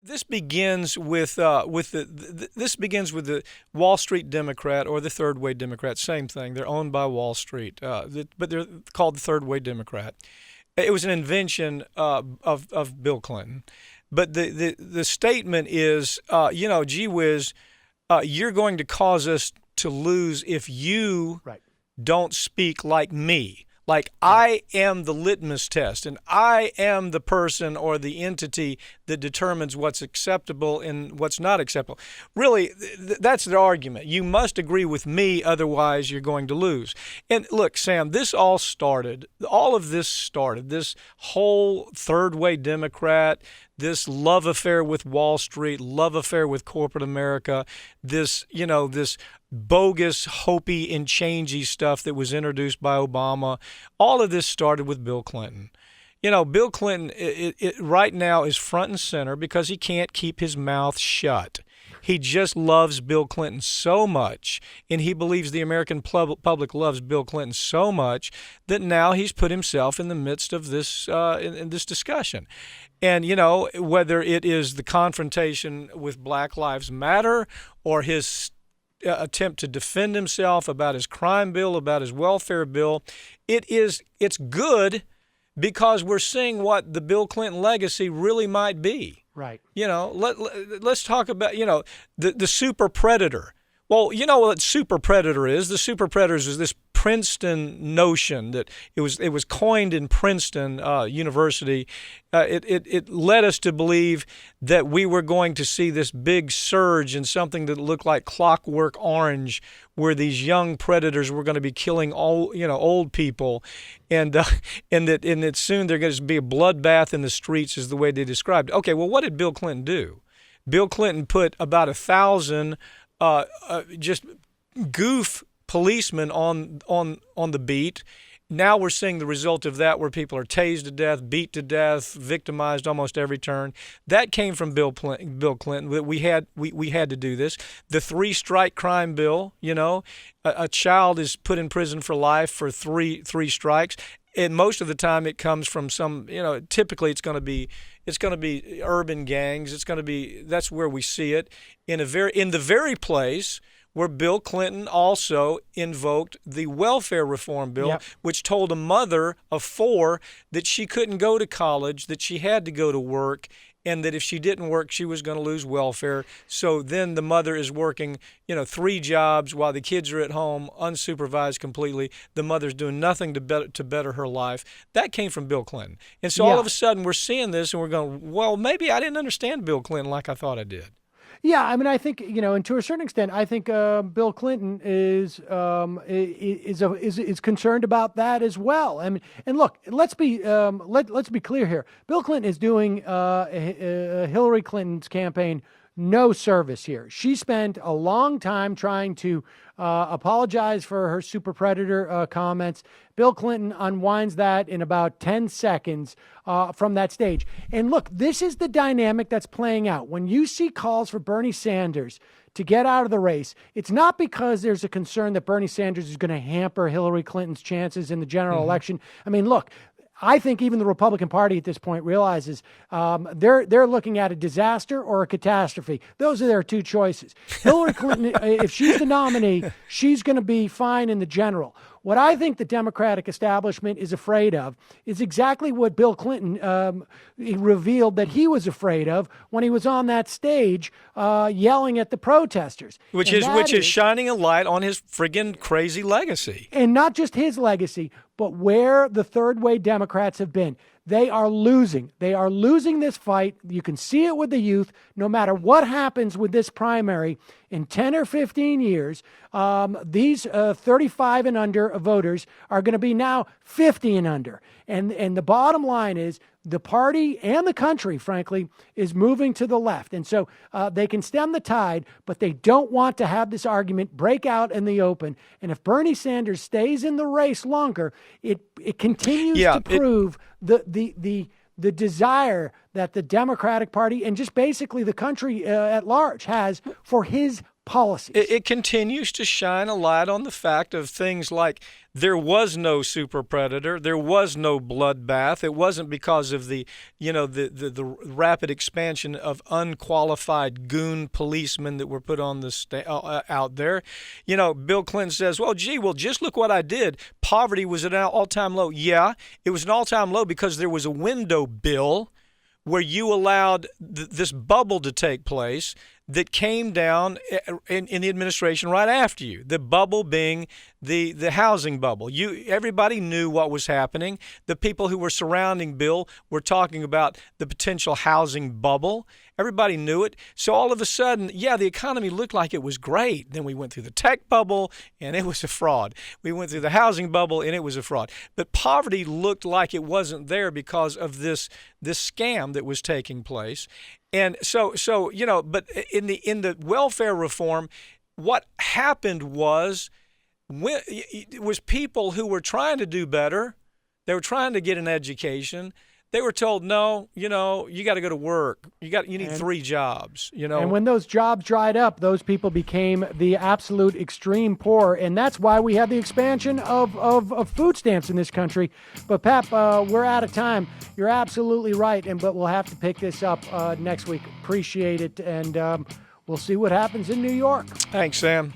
This begins with this begins with the Wall Street Democrat or the Third Way Democrat. Same thing. They're owned by Wall Street, but they're called the Third Way Democrat. It was an invention of Bill Clinton. But the statement is, gee whiz, you're going to cause us to lose if you Right. don't speak like me. Like I am the litmus test, and I am the person or the entity that determines what's acceptable and what's not acceptable. Really, that's the argument. You must agree with me, otherwise you're going to lose. And look, Sam, all of this started, this whole third way Democrat, this love affair with Wall Street, love affair with corporate America, this bogus, hopey, and changey stuff that was introduced by Obama. All of this started with Bill Clinton. Bill Clinton right now is front and center because he can't keep his mouth shut. He just loves Bill Clinton so much, and he believes the American public loves Bill Clinton so much that now he's put himself in the midst of this in this discussion. And, whether it is the confrontation with Black Lives Matter or his attempt to defend himself about his crime bill, about his welfare bill, it's good because we're seeing what the Bill Clinton legacy really might be. Right. Let's talk about, the super predator. Well, you know what super predator is? The super predators is this Princeton notion that it was coined in Princeton University. It led us to believe that we were going to see this big surge in something that looked like Clockwork Orange, where these young predators were going to be killing old people, and that soon they're going to be a bloodbath in the streets, is the way they described it. Okay, well, what did Bill Clinton do? Bill Clinton put about 1,000 just goof policemen on the beat. Now we're seeing the result of that, where people are tased to death, beat to death, victimized almost every turn. That came from Bill Clinton. That we had to do this. The 3-strike crime bill. A child is put in prison for life for three strikes. And most of the time, it comes from some. Typically it's going to be urban gangs. That's where we see it in the very place where Bill Clinton also invoked the welfare reform bill, Yep. which told a mother of 4 that she couldn't go to college, that she had to go to work, and that if she didn't work, she was going to lose welfare. So then the mother is working, 3 jobs while the kids are at home, unsupervised completely. The mother's doing nothing to better her life. That came from Bill Clinton. And so all of a sudden we're seeing this and we're going, well, maybe I didn't understand Bill Clinton like I thought I did. Yeah, I mean, I think and to a certain extent, I think Bill Clinton is concerned about that as well. I mean, and look, let's be clear here. Bill Clinton is doing Hillary Clinton's campaign no service here. She spent a long time trying to apologize for her super predator comments. Bill Clinton unwinds that in about 10 seconds from that stage. And look, this is the dynamic that's playing out. When you see calls for Bernie Sanders to get out of the race, it's not because there's a concern that Bernie Sanders is going to hamper Hillary Clinton's chances in the general election. I mean, look, I think even the Republican Party at this point realizes they're looking at a disaster or a catastrophe. Those are their 2 choices. Hillary Clinton, if she's the nominee, she's going to be fine in the general. What I think the Democratic establishment is afraid of is exactly what Bill Clinton revealed that he was afraid of when he was on that stage yelling at the protesters. Which is shining a light on his friggin' crazy legacy. And not just his legacy, but where the third way Democrats have been. They are losing. They are losing this fight. You can see it with the youth. No matter what happens with this primary in 10 or 15 years, these 35 and under voters are going to be now 50 and under. And the bottom line is the party and the country, frankly, is moving to the left. And so they can stem the tide, but they don't want to have this argument break out in the open. And if Bernie Sanders stays in the race longer, it continues to prove the desire that the Democratic Party and just basically the country at large has for his policies. It continues to shine a light on the fact of things like there was no super predator, there was no bloodbath. It wasn't because of the rapid expansion of unqualified goon policemen that were put on the out there. Bill Clinton says, well, just look what I did. Poverty was at an all-time low. Yeah, it was an all-time low because there was a window bill where you allowed this bubble to take place that came down in the administration right after you. The bubble being the housing bubble. Everybody knew what was happening. The people who were surrounding Bill were talking about the potential housing bubble. Everybody knew it. So all of a sudden, the economy looked like it was great. Then we went through the tech bubble, and it was a fraud. We went through the housing bubble, and it was a fraud. But poverty looked like it wasn't there because of this scam that was taking place. And so but in the welfare reform, what happened was it was people who were trying to do better. They were trying to get an education. They were told, no, you got to go to work. You need 3 jobs, And when those jobs dried up, those people became the absolute extreme poor. And that's why we have the expansion of food stamps in this country. But, Pap, we're out of time. You're absolutely right. But we'll have to pick this up next week. Appreciate it. And we'll see what happens in New York. Thanks, Sam.